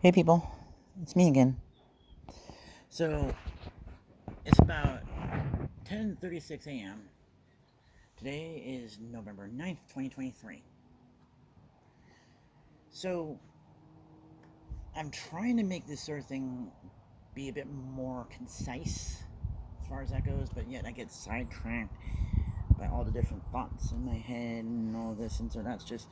Hey people, it's me again. So it's about 10:36 a.m. Today is November 9th, 2023. So I'm trying to make this sort of thing be a bit more concise as far as that goes, but yet I get sidetracked by all the different thoughts in my head and all this, and so that's just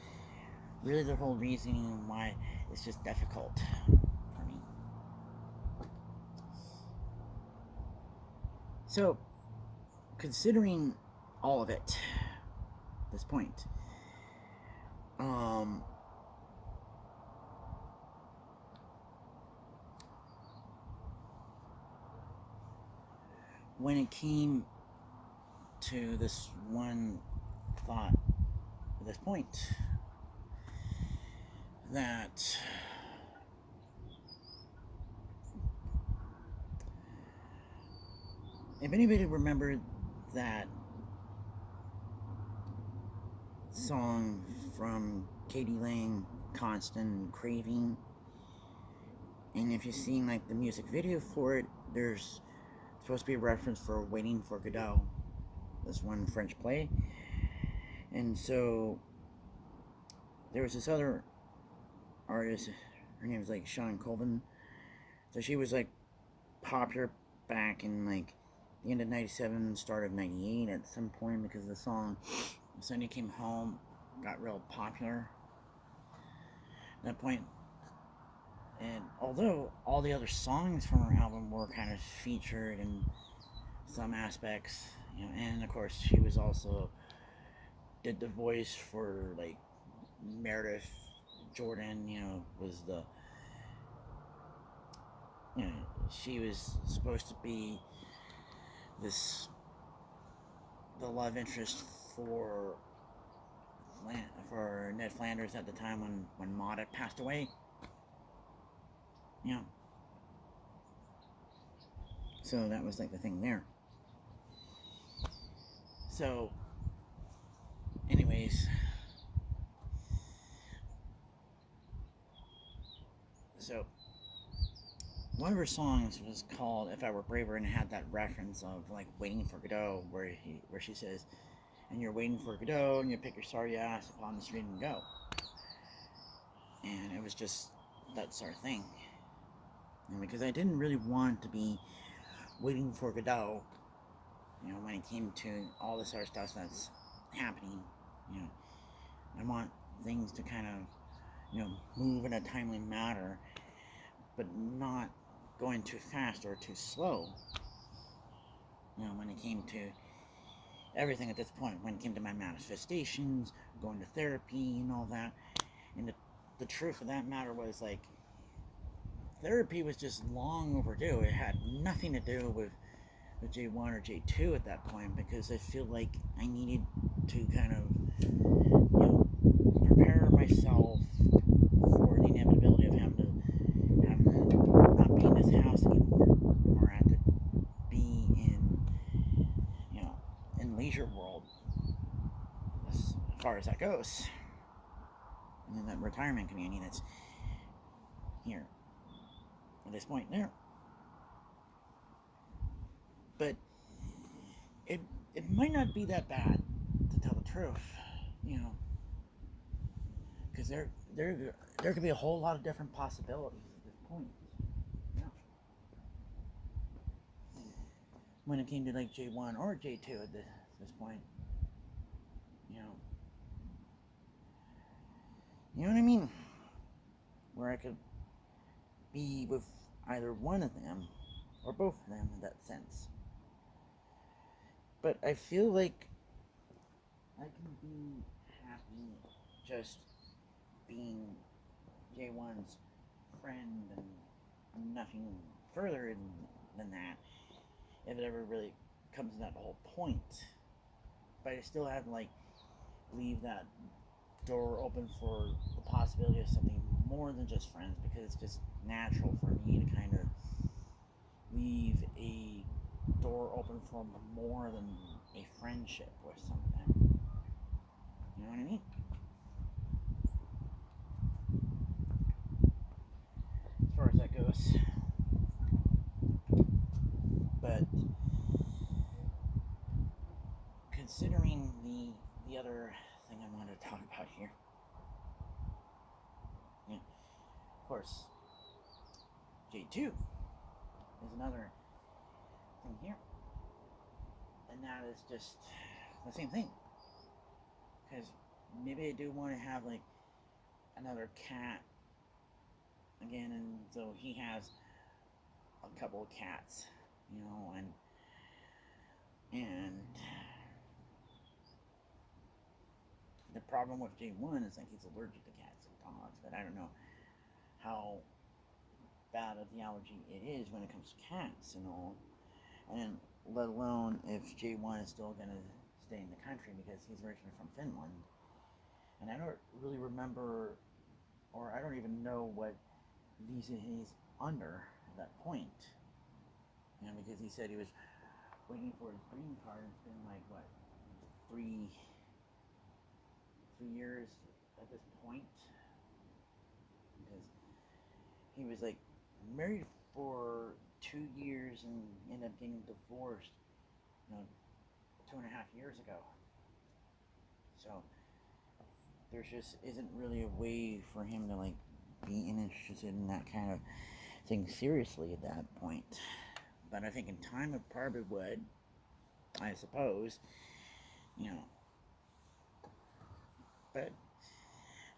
really the whole reason why it's just difficult for me. So, considering all of it, at this point, um, when it came to this one thought at this point, that if anybody remembered that song from k.d. lang, Constant Craving, and if you've seen like the music video for it, there's supposed to be a reference for Waiting for Godot, this one French play. And so there was this other artist, her name was like Shawn Colvin. So she was like popular back in like the end of 97, start of 98 at some point, because the song Sunday Came Home got real popular at that point. And although all the other songs from her album were kind of featured in some aspects, and of course she was also did the voice for like Meredith Jordan, was the she was supposed to be the love interest for Ned Flanders at the time when Maud had passed away. So that was like the thing there. So, anyways, so one of her songs was called "If I Were Braver," and it had that reference of like Waiting for Godot, where she says, "And you're waiting for Godot, and you pick your sorry ass upon the street and go." And it was just that sort of thing. And because I didn't really want to be waiting for Godot, when it came to all this other stuff that's happening, I want things to kind of, move in a timely manner, but not going too fast or too slow. When it came to everything at this point, when it came to my manifestations, going to therapy and all that. And the truth of that matter was, like, therapy was just long overdue. It had nothing to do with J1 or J2 at that point, because I feel like I needed to kind of, prepare myself for the inevitability of having to not be in this house anymore, or have to be in leisure world, as far as that goes, and in that retirement community that's here at this point there. But it might not be that bad, to tell the truth, because there could be a whole lot of different possibilities at this point. When it came to like J1 or J2 at this point, you know what I mean? Where I could be with either one of them or both of them in that sense. But I feel like I can be happy just being J1's friend and nothing further than that, if it ever really comes to that whole point. But I still have to like leave that door open for the possibility of something more than just friends, because it's just natural for me to kind of leave a door open for more than a friendship with some of them. You know what I mean? goes. But considering the other thing I wanted to talk about here, yeah, of course, J2 is another thing here, and that is just the same thing. Because maybe I do want to have like another cat again, and so he has a couple of cats, you know, and the problem with J1 is like he's allergic to cats and dogs, but I don't know how bad of the allergy it is when it comes to cats and all, and let alone if J1 is still gonna stay in the country because he's originally from Finland, and I don't really remember, or I don't even know what visa he's under at that point, you know, because he said he was waiting for his green card. It's been like what, three years at this point, because he was like married for 2 years and ended up getting divorced, you know, 2.5 years ago. So there just isn't really a way for him to like be interested in that kind of thing seriously at that point. But I think in time it probably would, I suppose, you know. But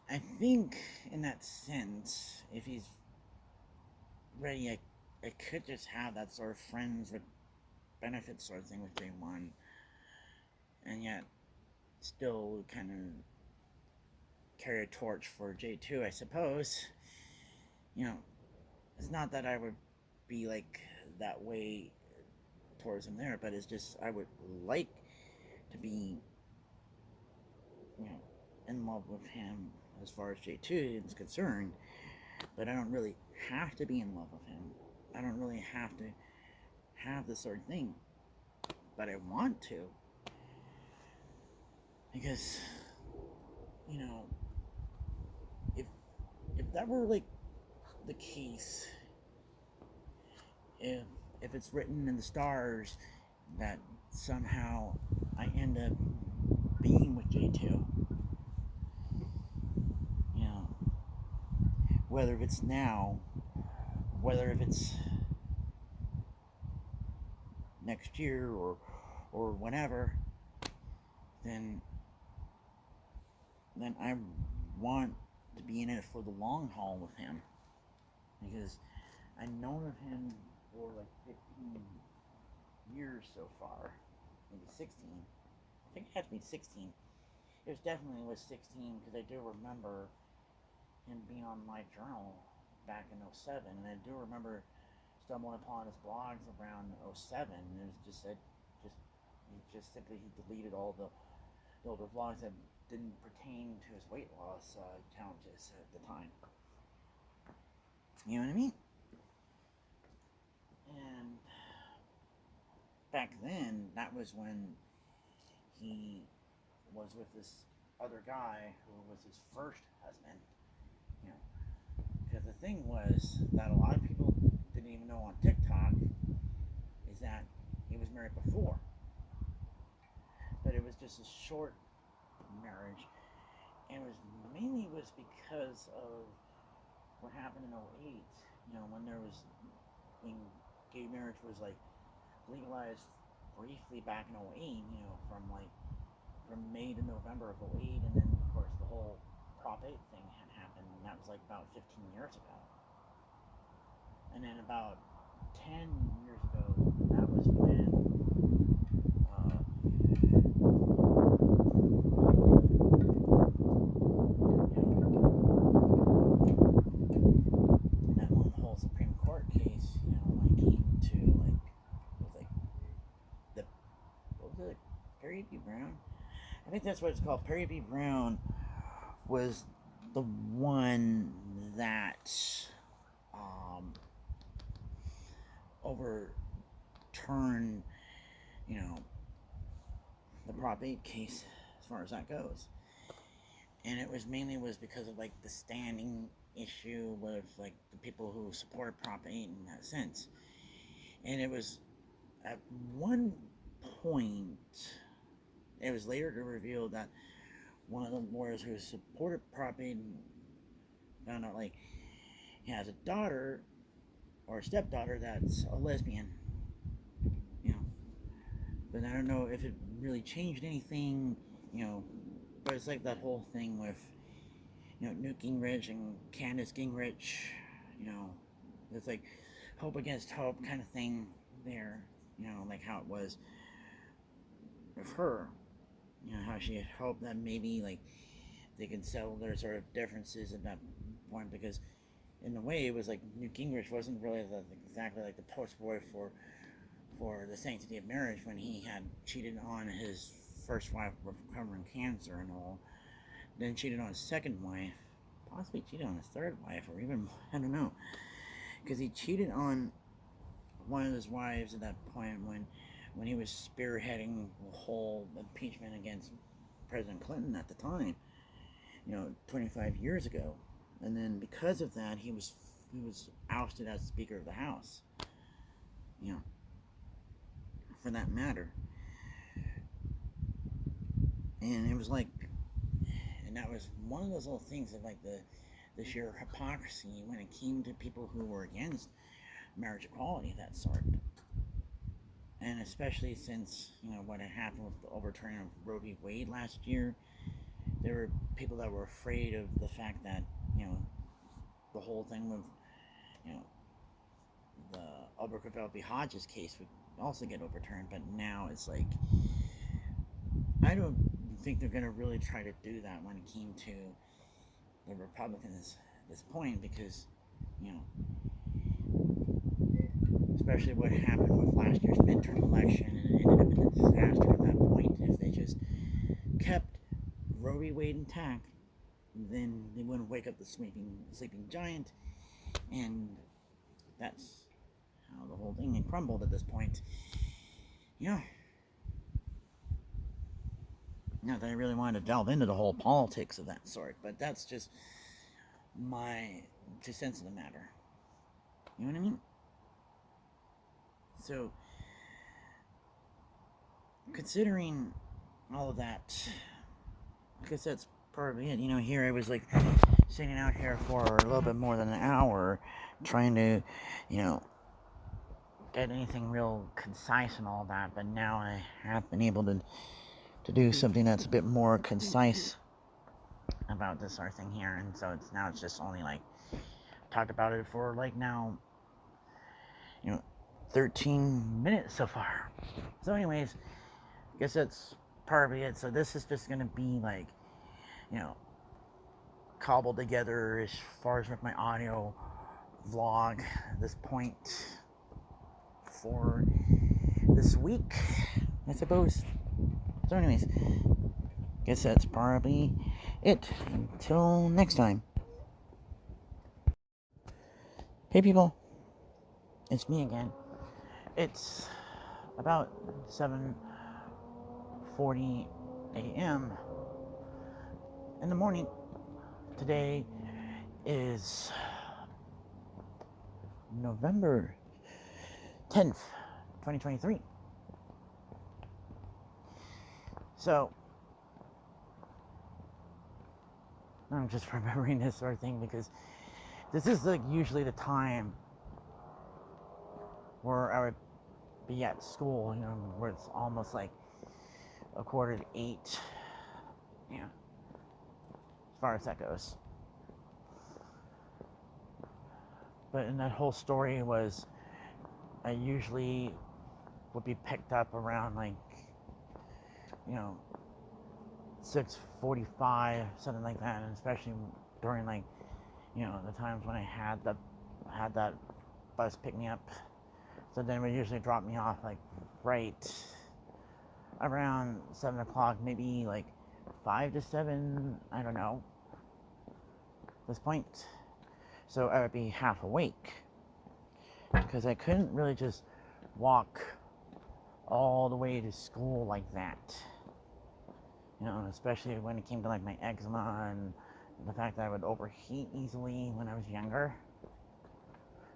I think in that sense, if he's ready, I could just have that sort of friends with benefits sort of thing with J1, and yet still kind of carry a torch for J2, I suppose. You know, it's not that I would be like that way towards him there, but it's just I would like to be, you know, in love with him as far as J2 is concerned, but I don't really have to be in love with him. I don't really have to have this sort of thing, but I want to, because, you know, if that were like the case, if it's written in the stars that somehow I end up being with J2, you know, whether if it's now, whether if it's next year or whenever, then I want to be in it for the long haul with him, because I've known of him for like 15 years so far, maybe 16. I think it had to be 16. It was 16 because I do remember him being on my journal back in 07, and I do remember stumbling upon his blogs around 07, and it was just said, he deleted all the older vlogs that didn't pertain to his weight loss challenges at the time. You know what I mean? And back then, that was when he was with this other guy who was his first husband. You know, because the thing was that a lot of people didn't even know on TikTok is that he was married before, but it was just a short marriage, and it was mainly because of what happened in 08. You know, when gay marriage was like legalized briefly back in 08. You know, from May to November of 08, and then of course the whole Prop 8 thing had happened, and that was like about 15 years ago. And then about 10 years ago, that was when that one whole Supreme Court case, you know, when it came to what was it, Perry v. Brown? I think that's what it's called. Perry v. Brown was the one that overturned, you know, the Prop 8 case as far as that goes. and it was mainly because of like the standing issue with like the people who support Prop 8 in that sense. And it was at one point, it was later revealed that one of the lawyers who supported Prop 8 found out like he has a daughter or a stepdaughter that's a lesbian, you know. But I don't know if it really changed anything, you know. But it's like that whole thing with, you know, Newt Gingrich and Candace Gingrich, you know. It's like hope against hope kind of thing there, you know, like how it was with her, you know, how she had hoped that maybe like they could settle their sort of differences at that point, because in a way it was like Newt Gingrich wasn't really exactly like the poster boy for the sanctity of marriage when he had cheated on his first wife recovering cancer and all, then cheated on his second wife, possibly cheated on his third wife, or even I don't know, because he cheated on one of his wives at that point when he was spearheading the whole impeachment against President Clinton at the time, you know, 25 years ago. And then because of that, he was ousted as Speaker of the House, you know, for that matter. And it was like, and that was one of those little things of like the sheer hypocrisy when it came to people who were against marriage equality of that sort. And especially since, you know, what had happened with the overturning of Roe v. Wade last year, there were people that were afraid of the fact that, you know, the whole thing with, you know, the Abercrombie v. Hodges case would also get overturned. But now it's like, I don't think they're going to really try to do that when it came to the Republicans at this point, because, you know, especially what happened with last year's midterm election, and it ended up in a disaster at that point. If they just kept Roe v. Wade intact, then they wouldn't wake up the sleeping giant, and that's how the whole thing had crumbled at this point. You know, not that I really wanted to delve into the whole politics of that sort, but that's just my 2 cents of the matter. You know what I mean? So, considering all of that, I guess that's probably it. You know, here I was like sitting out here for a little bit more than an hour trying to, you know, get anything real concise and all that, but now I have been able to do something that's a bit more concise about this sort of thing here, and so it's just only like talked about it for like now, you know, 13 minutes so far. So anyways, I guess that's probably it. So this is just gonna be like, you know, cobbled together as far as with my audio vlog at this point for this week, I suppose. So anyways, guess that's probably it. Until next time. Hey people, it's me again. It's about 7:40 a.m. in the morning. Today is November 10th, 2023. So, I'm just remembering this sort of thing because this is like usually the time where I would be at school, you know, where it's almost like 7:45, you know, as far as that goes. But in that whole story was, I usually would be picked up around like, you know, 6:45, something like that, and especially during like, you know, the times when I had that bus pick me up. So then it would usually drop me off like right around 7 o'clock, maybe like 5 to 7, I don't know, at this point. So I would be half awake because I couldn't really just walk all the way to school like that. especially when it came to like my eczema and the fact that I would overheat easily when I was younger.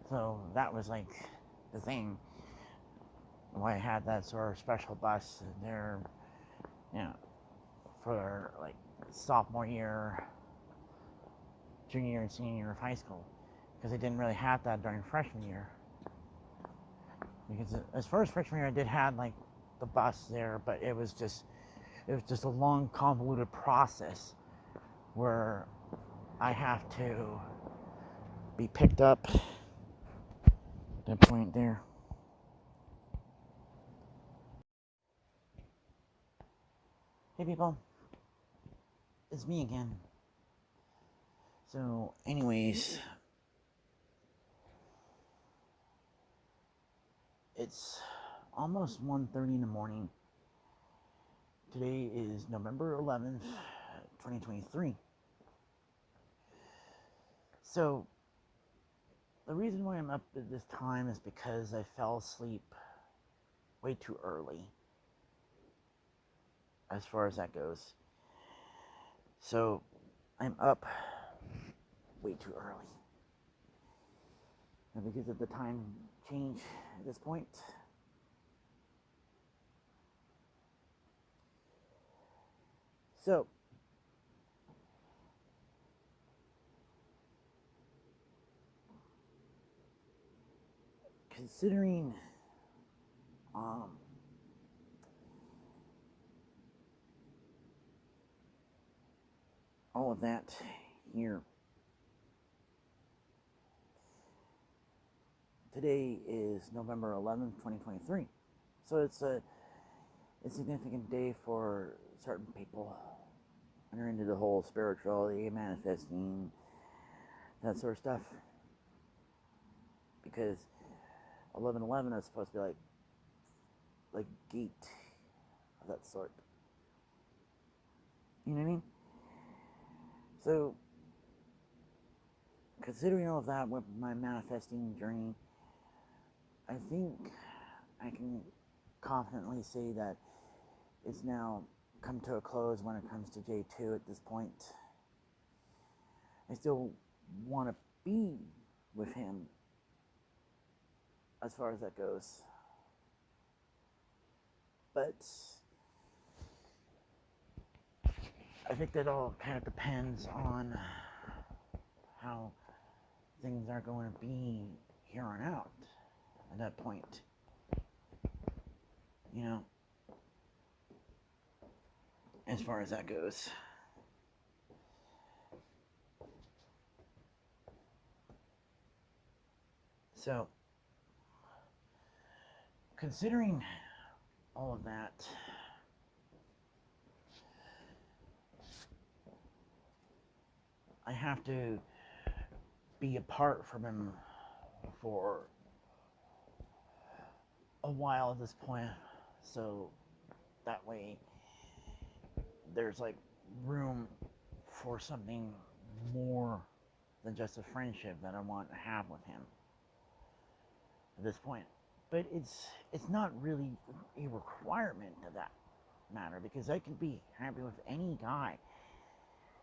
So that was like the thing why I had that sort of special bus there, you know, for like sophomore year, junior year, and senior year of high school, because I didn't really have that during freshman year. Because as far as freshman year, I did have like the bus there, but it was just a long, convoluted process where I have to be picked up at that point there. Hey people, it's me again. So anyways, it's almost 1:30 in the morning. Today is November 11th, 2023. So the reason why I'm up at this time is because I fell asleep way too early, as far as that goes. So I'm up way too early. And because of the time change at this point, so considering all of that here, today is November 11th, 2023. So it's a significant day for certain people that are into the whole spirituality, manifesting, that sort of stuff. Because 11/11 is supposed to be like gate of that sort. You know what I mean? So considering all of that with my manifesting journey, I think I can confidently say that it's now come to a close when it comes to J2 at this point. I still want to be with him as far as that goes. But I think that all kind of depends on how things are going to be here on out at that point. As far as that goes. So, considering all of that, I have to be apart from him for a while at this point, so that way there's like room for something more than just a friendship that I want to have with him at this point. But it's not really a requirement of that matter, because I can be happy with any guy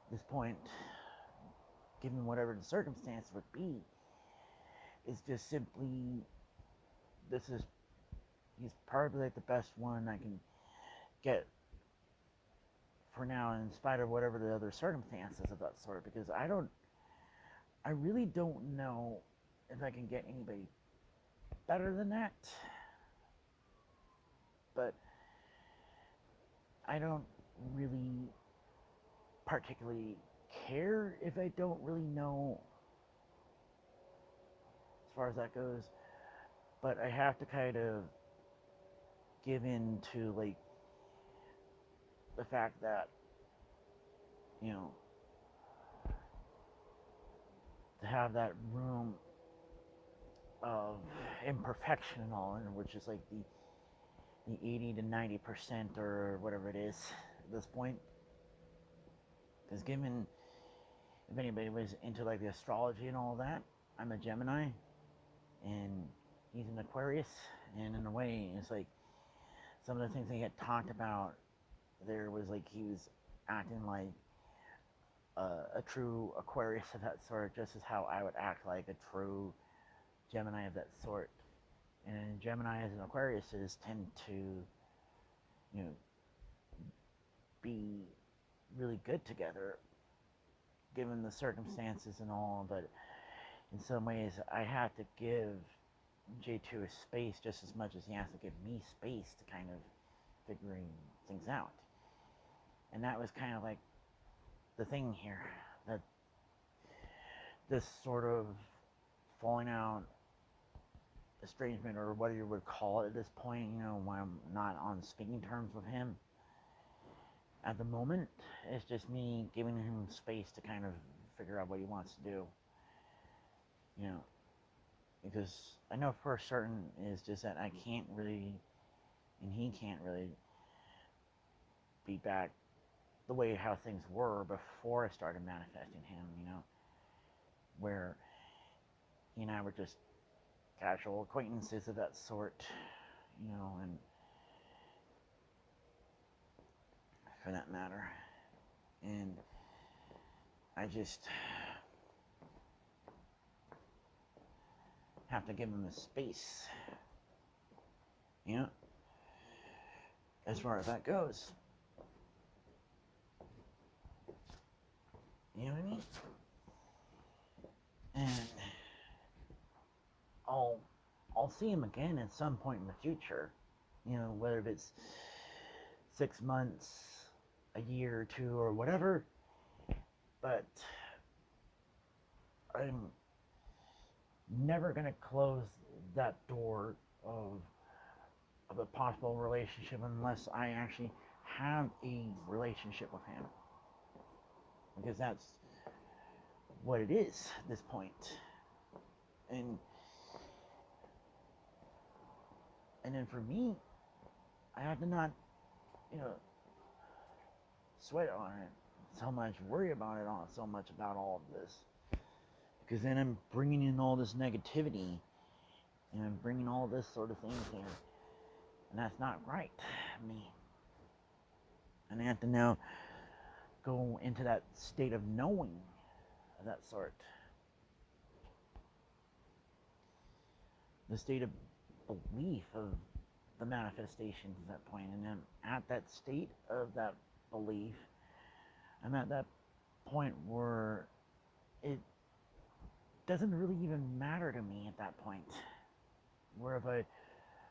at this point, given whatever the circumstance would be. It's just simply, he's probably like the best one I can get for now, in spite of whatever the other circumstances of that sort, because I really don't know if I can get anybody better than that. But I don't really particularly care if I don't really know as far as that goes. But I have to kind of give in to like the fact that, to have that room of imperfection and all, which is like the 80 to 90% or whatever it is at this point. Because given, if anybody was into like the astrology and all that, I'm a Gemini and he's an Aquarius, and in a way it's like some of the things that get talked about there was like he was acting like a true Aquarius of that sort, just as how I would act like a true Gemini of that sort. And Geminis and Aquariuses tend to, you know, be really good together, given the circumstances and all. But in some ways, I have to give J2 a space just as much as he has to give me space to kind of figuring things out. And that was kind of like the thing here, that this sort of falling out, estrangement, or whatever you would call it at this point, you know, when I'm not on speaking terms with him at the moment, it's just me giving him space to kind of figure out what he wants to do, you know, because I know for certain is just that I can't really, and he can't really be back the way how things were before I started manifesting him, you know, where he and I were just casual acquaintances of that sort, you know, and for that matter. And I just have to give him the space, you know, as far as that goes. You know what I mean? And I'll see him again at some point in the future. You know, whether it's 6 months, a year or two, or whatever. But I'm never gonna close that door of a possible relationship unless I actually have a relationship with him. Because that's what it is at this point. And then for me, I have to not, you know, sweat on it so much, worry about it all so much about all of this. Because then I'm bringing in all this negativity, and I'm bringing all this sort of things here. And that's not right, me. And I have to now go into that state of knowing of that sort. The state of belief of the manifestations at that point. And then at that state of that belief, I'm at that point where it doesn't really even matter to me at that point. Where if I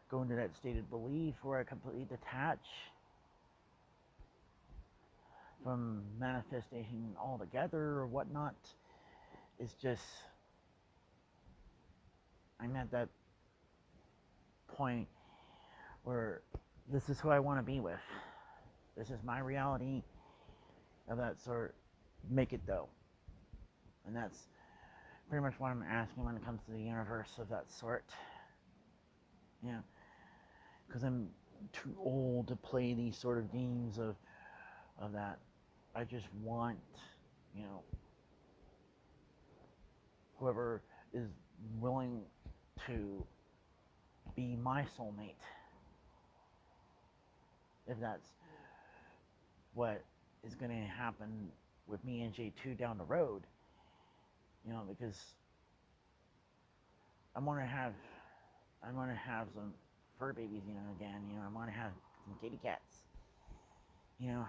go into that state of belief where I completely detach from manifestation altogether or whatnot, it's just, I'm at that point where this is who I want to be with. This is my reality of that sort. Make it though. And that's pretty much what I'm asking when it comes to the universe of that sort. Yeah. Because I'm too old to play these sort of games of that. I just want, you know, whoever is willing to be my soulmate. If that's what is going to happen with me and J2 down the road, you know, because I want to have some fur babies, you know, again, you know, I want to have some kitty cats, you know,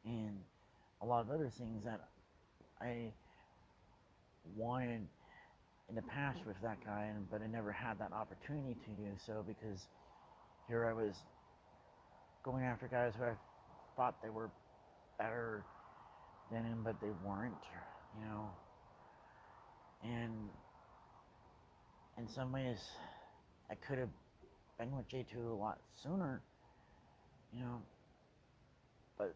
and a lot of other things that I wanted in the past with that guy, but I never had that opportunity to do so, because here I was going after guys who I thought they were better than him, but they weren't, you know. And in some ways, I could have been with J2 a lot sooner, you know, but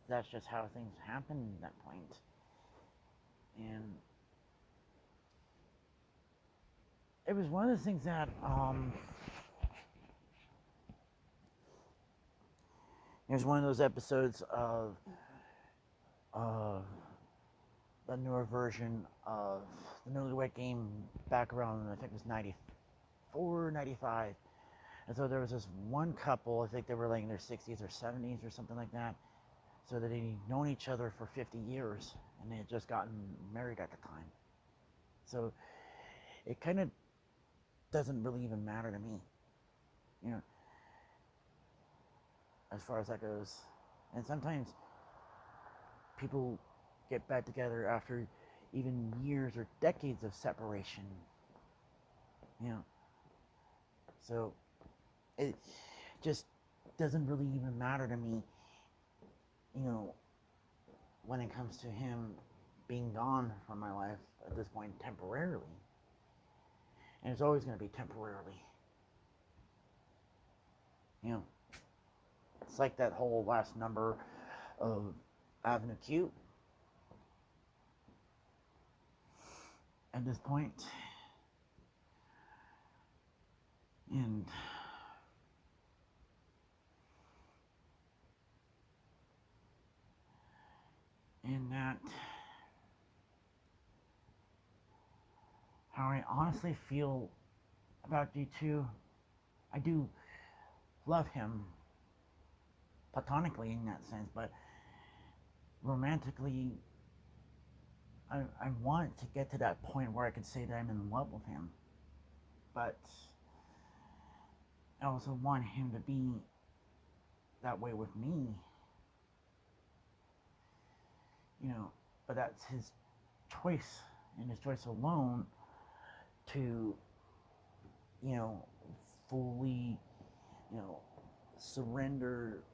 that's just how things happen at that point. And it was one of the things that it was one of those episodes of the newer version of the Newlywed Game back around, I think it was 94, 95, And so there was this one couple, I think they were like in their 60s or 70s or something like that. So that they'd known each other for 50 years and they had just gotten married at the time. So it kind of doesn't really even matter to me, you know, as far as that goes. And sometimes people get back together after even years or decades of separation, you know. So it just doesn't really even matter to me, you know, when it comes to him being gone from my life at this point temporarily. And it's always going to be temporarily. You know, it's like that whole last number of Avenue Q. At this point, and that how I honestly feel about D2, I do love him platonically in that sense, but romantically, I want to get to that point where I could say that I'm in love with him, but I also want him to be that way with me, you know, but that's his choice and his choice alone to, you know, fully, you know, surrender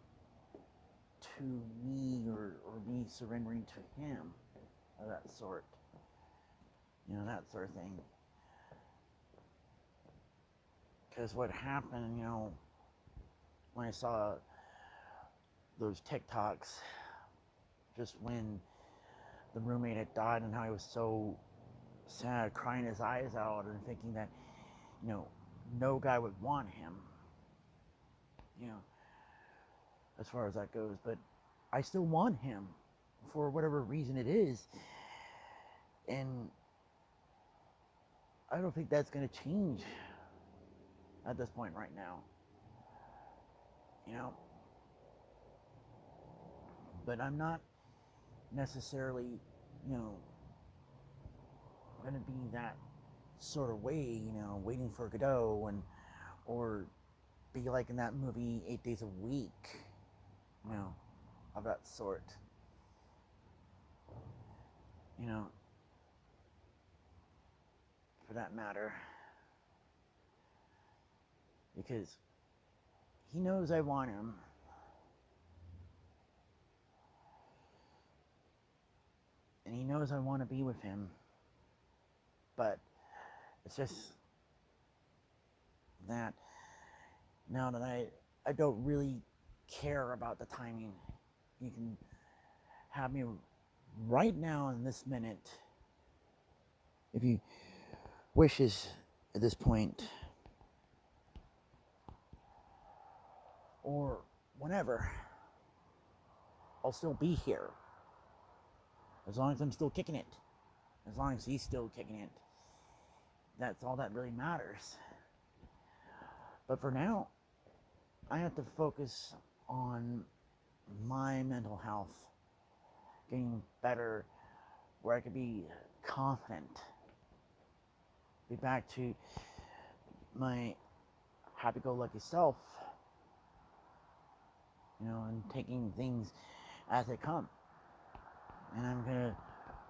to me or me surrendering to him, or that sort, you know, that sort of thing. Because what happened, you know, when I saw those TikToks, just when the roommate had died and how he was so sad, crying his eyes out and thinking that, you know, no guy would want him, you know, as far as that goes. But I still want him for whatever reason it is. And I don't think that's going to change at this point right now, you know. But I'm not necessarily, you know, going to be that sort of way, you know, waiting for Godot and or be like in that movie 8 Days a Week, you know, of that sort, you know, for that matter, because he knows I want him, and he knows I want to be with him, but it's just that now that I don't really care about the timing. You can have me right now in this minute, if you wishes at this point, or whenever. I'll still be here, as long as I'm still kicking it, as long as he's still kicking it. That's all that really matters. But for now, I have to focus on my mental health, getting better, where I could be confident, be back to my happy-go-lucky self, you know, and taking things as they come. And I'm gonna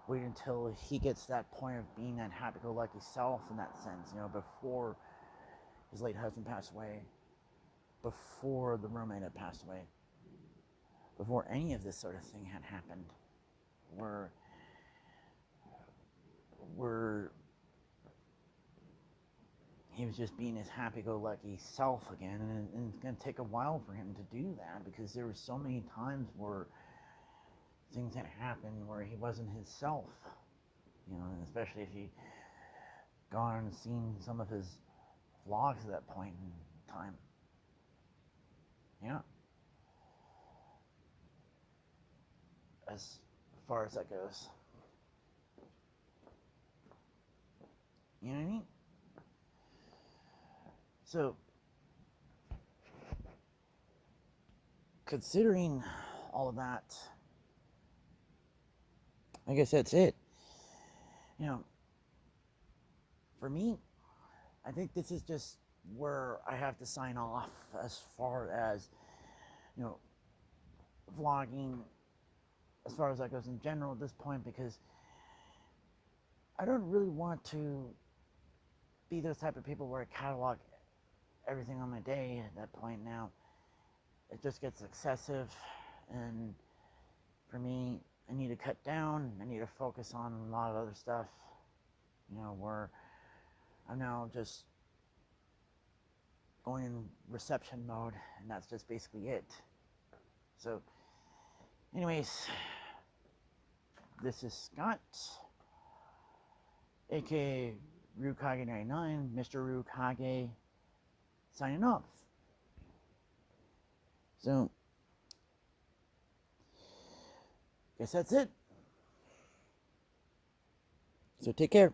wait until he gets to that point of being that happy-go-lucky self in that sense, you know, before his late husband passed away, before the roommate had passed away, before any of this sort of thing had happened, where he was just being his happy-go-lucky self again, and it's going to take a while for him to do that, because there were so many times where things had happened where he wasn't himself, you know, and especially if you gone and seen some of his vlogs at that point in time. Yeah. As far as that goes. You know what I mean? So, considering all of that, I guess that's it. You know, for me, I think this is just where I have to sign off as far as, you know, vlogging, as far as that goes in general at this point, because I don't really want to be those type of people where I catalog everything on my day at that point now. It just gets excessive, and for me, I need to cut down. I need to focus on a lot of other stuff, you know, where I'm now just going in reception mode, and that's just basically it. So, anyways, this is Scott, aka Ryukage99, Mr. Ryukage, signing off. So, guess that's it. So take care.